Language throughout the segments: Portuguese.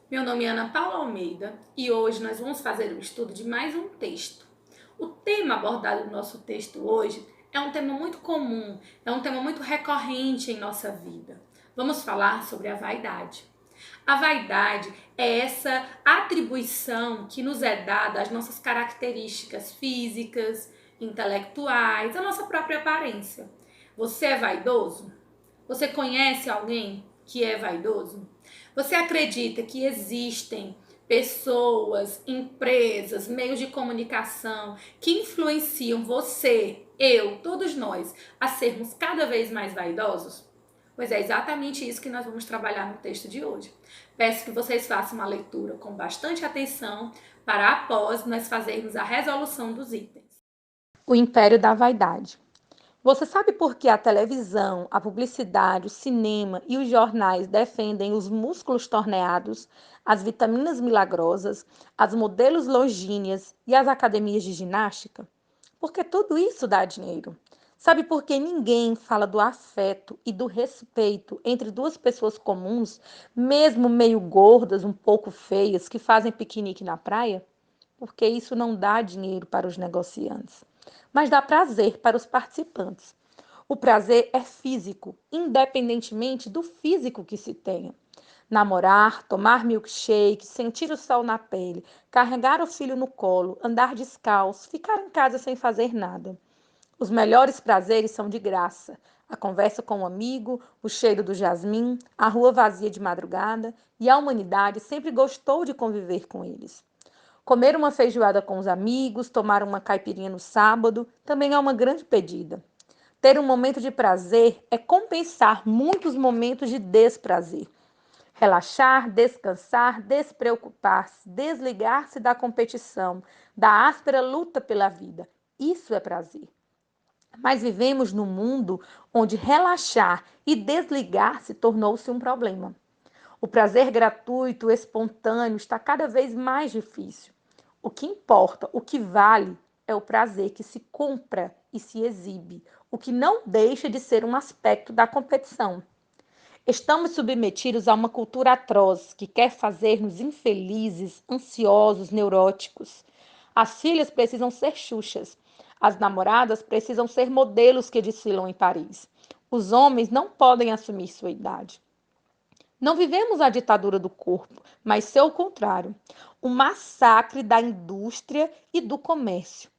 Meu nome é Ana Paula Almeida e hoje nós vamos fazer um estudo de mais um texto. O tema abordado no nosso texto hoje é um tema muito comum, é um tema muito recorrente em nossa vida. Vamos falar sobre a vaidade. A vaidade é essa atribuição que nos é dada às nossas características físicas, intelectuais, à nossa própria aparência. Você é vaidoso? Você conhece alguém que é vaidoso? Você acredita que existem pessoas, empresas, meios de comunicação que influenciam você, eu, todos nós, a sermos cada vez mais vaidosos? Pois é exatamente isso que nós vamos trabalhar no texto de hoje. Peço que vocês façam uma leitura com bastante atenção para após nós fazermos a resolução dos itens. O Império da Vaidade. Você sabe por que a televisão, a publicidade, o cinema e os jornais defendem os músculos torneados, as vitaminas milagrosas, as modelos longínquas e as academias de ginástica? Porque tudo isso dá dinheiro. Sabe por que ninguém fala do afeto e do respeito entre duas pessoas comuns, mesmo meio gordas, um pouco feias, que fazem piquenique na praia? Porque isso não dá dinheiro para os negociantes, mas dá prazer para os participantes. O prazer é físico, independentemente do físico que se tenha. Namorar, tomar milkshake, sentir o sol na pele, carregar o filho no colo, andar descalço, ficar em casa sem fazer nada. Os melhores prazeres são de graça. A conversa com um amigo, o cheiro do jasmim, a rua vazia de madrugada, e a humanidade sempre gostou de conviver com eles. Comer uma feijoada com os amigos, tomar uma caipirinha no sábado, também é uma grande pedida. Ter um momento de prazer é compensar muitos momentos de desprazer. Relaxar, descansar, despreocupar-se, desligar-se da competição, da áspera luta pela vida. Isso é prazer. Mas vivemos num mundo onde relaxar e desligar-se tornou-se um problema. O prazer gratuito, espontâneo, está cada vez mais difícil. O que importa, o que vale, é o prazer que se compra e se exibe, o que não deixa de ser um aspecto da competição. Estamos submetidos a uma cultura atroz que quer fazer-nos infelizes, ansiosos, neuróticos. As filhas precisam ser Xuxas. As namoradas precisam ser modelos que desfilam em Paris. Os homens não podem assumir sua idade. Não vivemos a ditadura do corpo, mas seu contrário, o massacre da indústria e do comércio.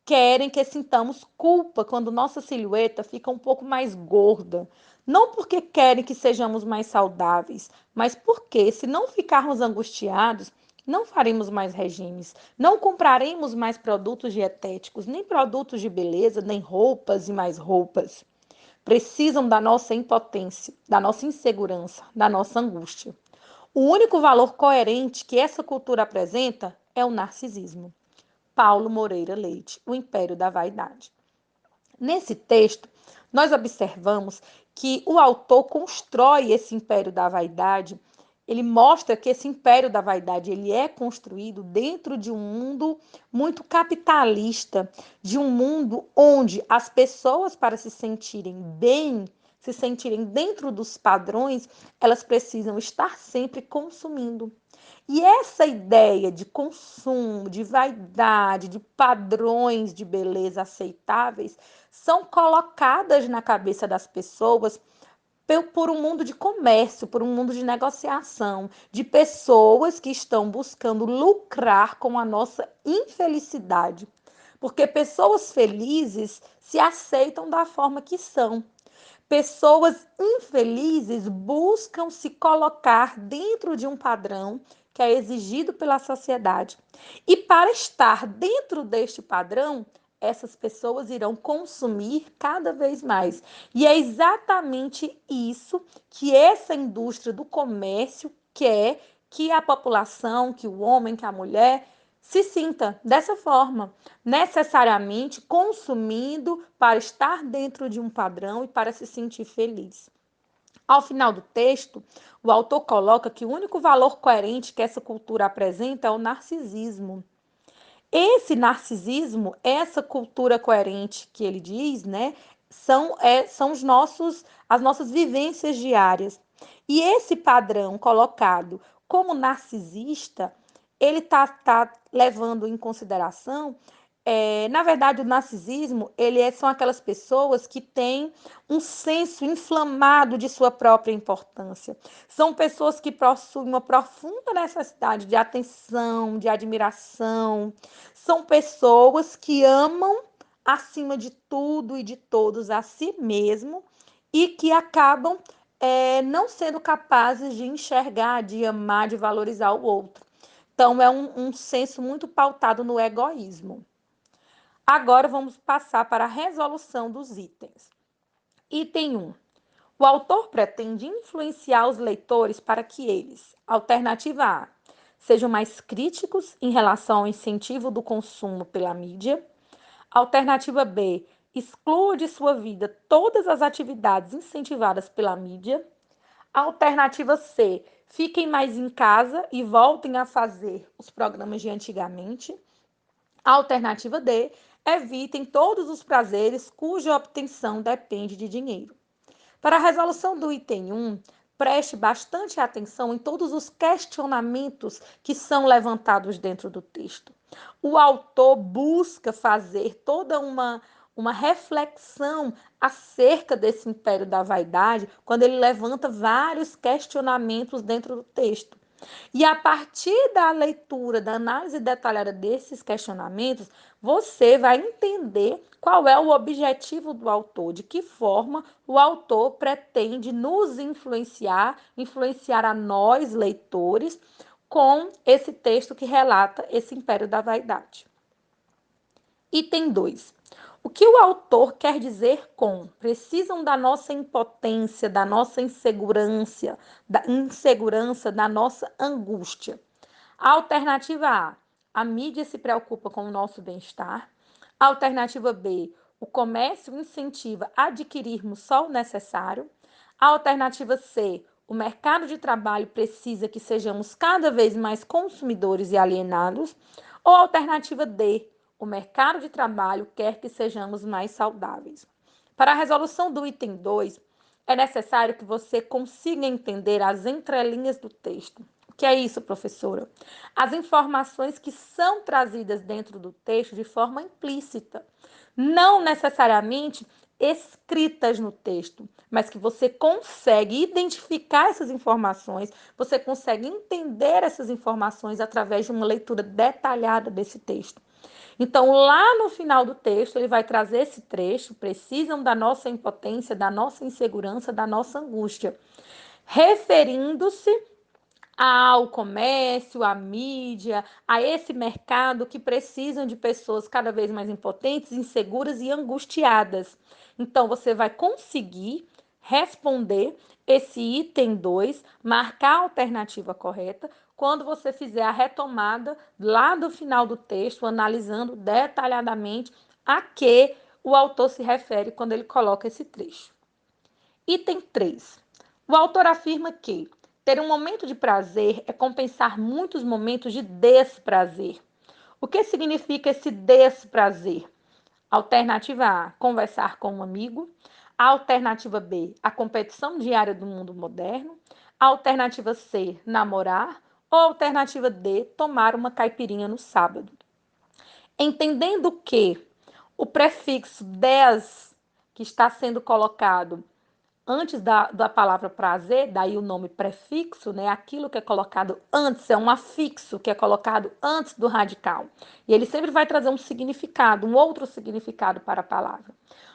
Querem que sintamos culpa quando nossa silhueta fica um pouco mais gorda. Não porque querem que sejamos mais saudáveis, mas porque, se não ficarmos angustiados, não faremos mais regimes, não compraremos mais produtos dietéticos, nem produtos de beleza, nem roupas e mais roupas. Precisam da nossa impotência, da nossa insegurança, da nossa angústia. O único valor coerente que essa cultura apresenta é o narcisismo. Paulo Moreira Leite, O Império da Vaidade. Nesse texto, nós observamos que o autor constrói esse império da vaidade, ele mostra que esse império da vaidade ele é construído dentro de um mundo muito capitalista, de um mundo onde as pessoas, para se sentirem bem, se sentirem dentro dos padrões, elas precisam estar sempre consumindo. E essa ideia de consumo, de vaidade, de padrões de beleza aceitáveis, são colocadas na cabeça das pessoas por um mundo de comércio, por um mundo de negociação, de pessoas que estão buscando lucrar com a nossa infelicidade. Porque pessoas felizes se aceitam da forma que são. Pessoas infelizes buscam se colocar dentro de um padrão que é exigido pela sociedade. E para estar dentro deste padrão, essas pessoas irão consumir cada vez mais. E é exatamente isso que essa indústria do comércio quer que a população, que o homem, que a mulher se sinta dessa forma, necessariamente consumindo para estar dentro de um padrão e para se sentir feliz. Ao final do texto, o autor coloca que o único valor coerente que essa cultura apresenta é o narcisismo. Esse narcisismo, essa cultura coerente que ele diz, né, são as nossas vivências diárias. E esse padrão colocado como narcisista, ele tá levando em consideração, na verdade, o narcisismo, são aquelas pessoas que têm um senso inflamado de sua própria importância. São pessoas que possuem uma profunda necessidade de atenção, de admiração. São pessoas que amam, acima de tudo e de todos, a si mesmo e que acabam não sendo capazes de enxergar, de amar, de valorizar o outro. Então, é um senso muito pautado no egoísmo. Agora, vamos passar para a resolução dos itens. Item 1. O autor pretende influenciar os leitores para que eles, alternativa A, sejam mais críticos em relação ao incentivo do consumo pela mídia. Alternativa B, exclua de sua vida todas as atividades incentivadas pela mídia. Alternativa C, fiquem mais em casa e voltem a fazer os programas de antigamente. Alternativa D, evitem todos os prazeres cuja obtenção depende de dinheiro. Para a resolução do item 1, preste bastante atenção em todos os questionamentos que são levantados dentro do texto. O autor busca fazer toda uma reflexão acerca desse império da vaidade, quando ele levanta vários questionamentos dentro do texto. E a partir da leitura, da análise detalhada desses questionamentos, você vai entender qual é o objetivo do autor, de que forma o autor pretende nos influenciar, influenciar a nós, leitores, com esse texto que relata esse império da vaidade. Item 2. O que o autor quer dizer com precisam da nossa impotência, da nossa insegurança, da nossa angústia? Alternativa A, a mídia se preocupa com o nosso bem-estar. Alternativa B, o comércio incentiva a adquirirmos só o necessário. Alternativa C, o mercado de trabalho precisa que sejamos cada vez mais consumidores e alienados. Ou alternativa D, o mercado de trabalho quer que sejamos mais saudáveis. Para a resolução do item 2, é necessário que você consiga entender as entrelinhas do texto. O que é isso, professora? As informações que são trazidas dentro do texto de forma implícita, não necessariamente escritas no texto, mas que você consegue identificar essas informações, você consegue entender essas informações através de uma leitura detalhada desse texto. Então, lá no final do texto, ele vai trazer esse trecho: precisam da nossa impotência, da nossa insegurança, da nossa angústia, referindo-se ao comércio, à mídia, a esse mercado que precisam de pessoas cada vez mais impotentes, inseguras e angustiadas. Então, você vai conseguir responder esse item 2, marcar a alternativa correta, quando você fizer a retomada lá do final do texto, analisando detalhadamente a que o autor se refere quando ele coloca esse trecho. Item 3. O autor afirma que ter um momento de prazer é compensar muitos momentos de desprazer. O que significa esse desprazer? Alternativa A, conversar com um amigo. Alternativa B, a competição diária do mundo moderno. Alternativa C, namorar. Ou alternativa D, tomar uma caipirinha no sábado. Entendendo que o prefixo des, que está sendo colocado antes da palavra prazer, daí o nome prefixo, né? Aquilo que é colocado antes, é um afixo que é colocado antes do radical. E ele sempre vai trazer um significado, um outro significado para a palavra.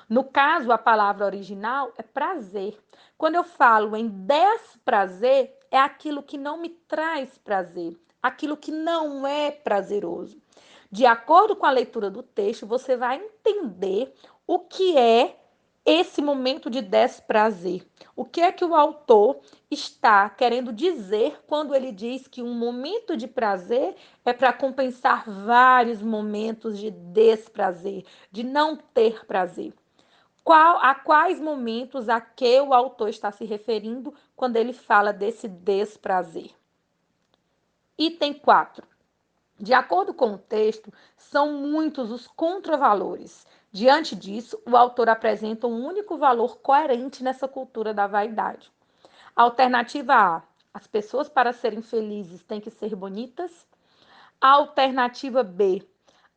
No caso, a palavra original é prazer. Quando eu falo em desprazer, é aquilo que não me traz prazer, aquilo que não é prazeroso. De acordo com a leitura do texto, você vai entender o que é esse momento de desprazer. O que é que o autor está querendo dizer quando ele diz que um momento de prazer é para compensar vários momentos de desprazer, de não ter prazer? A quais momentos a que o autor está se referindo quando ele fala desse desprazer? Item 4. De acordo com o texto, são muitos os contravalores. Diante disso, o autor apresenta um único valor coerente nessa cultura da vaidade. Alternativa A, As pessoas, para serem felizes, têm que ser bonitas. Alternativa B,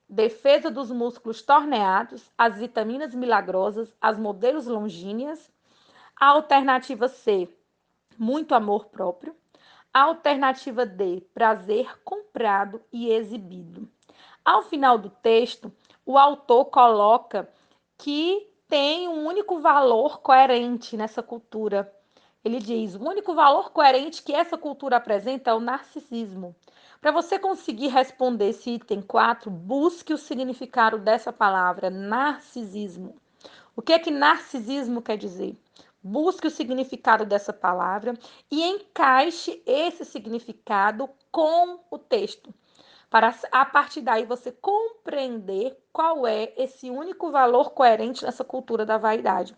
defesa dos músculos torneados, as vitaminas milagrosas, as modelos longínquas. Alternativa C, muito amor próprio. Alternativa D, prazer comprado e exibido. Ao final do texto, o autor coloca que tem um único valor coerente nessa cultura. Ele diz: o único valor coerente que essa cultura apresenta é o narcisismo. Para você conseguir responder esse item 4, busque o significado dessa palavra, narcisismo. O que é que narcisismo quer dizer? Busque o significado dessa palavra e encaixe esse significado com o texto, para a partir daí você compreender qual é esse único valor coerente nessa cultura da vaidade.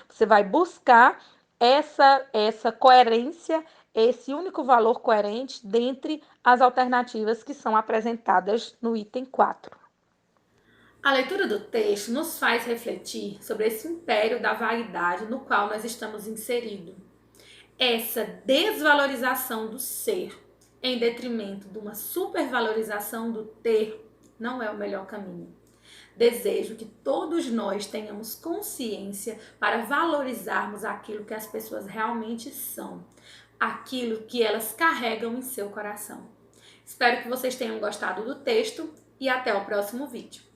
Você vai buscar essa coerência, esse único valor coerente dentre as alternativas que são apresentadas no item 4. A leitura do texto nos faz refletir sobre esse império da vaidade no qual nós estamos inseridos. Essa desvalorização do ser em detrimento de uma supervalorização do ter não é o melhor caminho. Desejo que todos nós tenhamos consciência para valorizarmos aquilo que as pessoas realmente são, aquilo que elas carregam em seu coração. Espero que vocês tenham gostado do texto e até o próximo vídeo.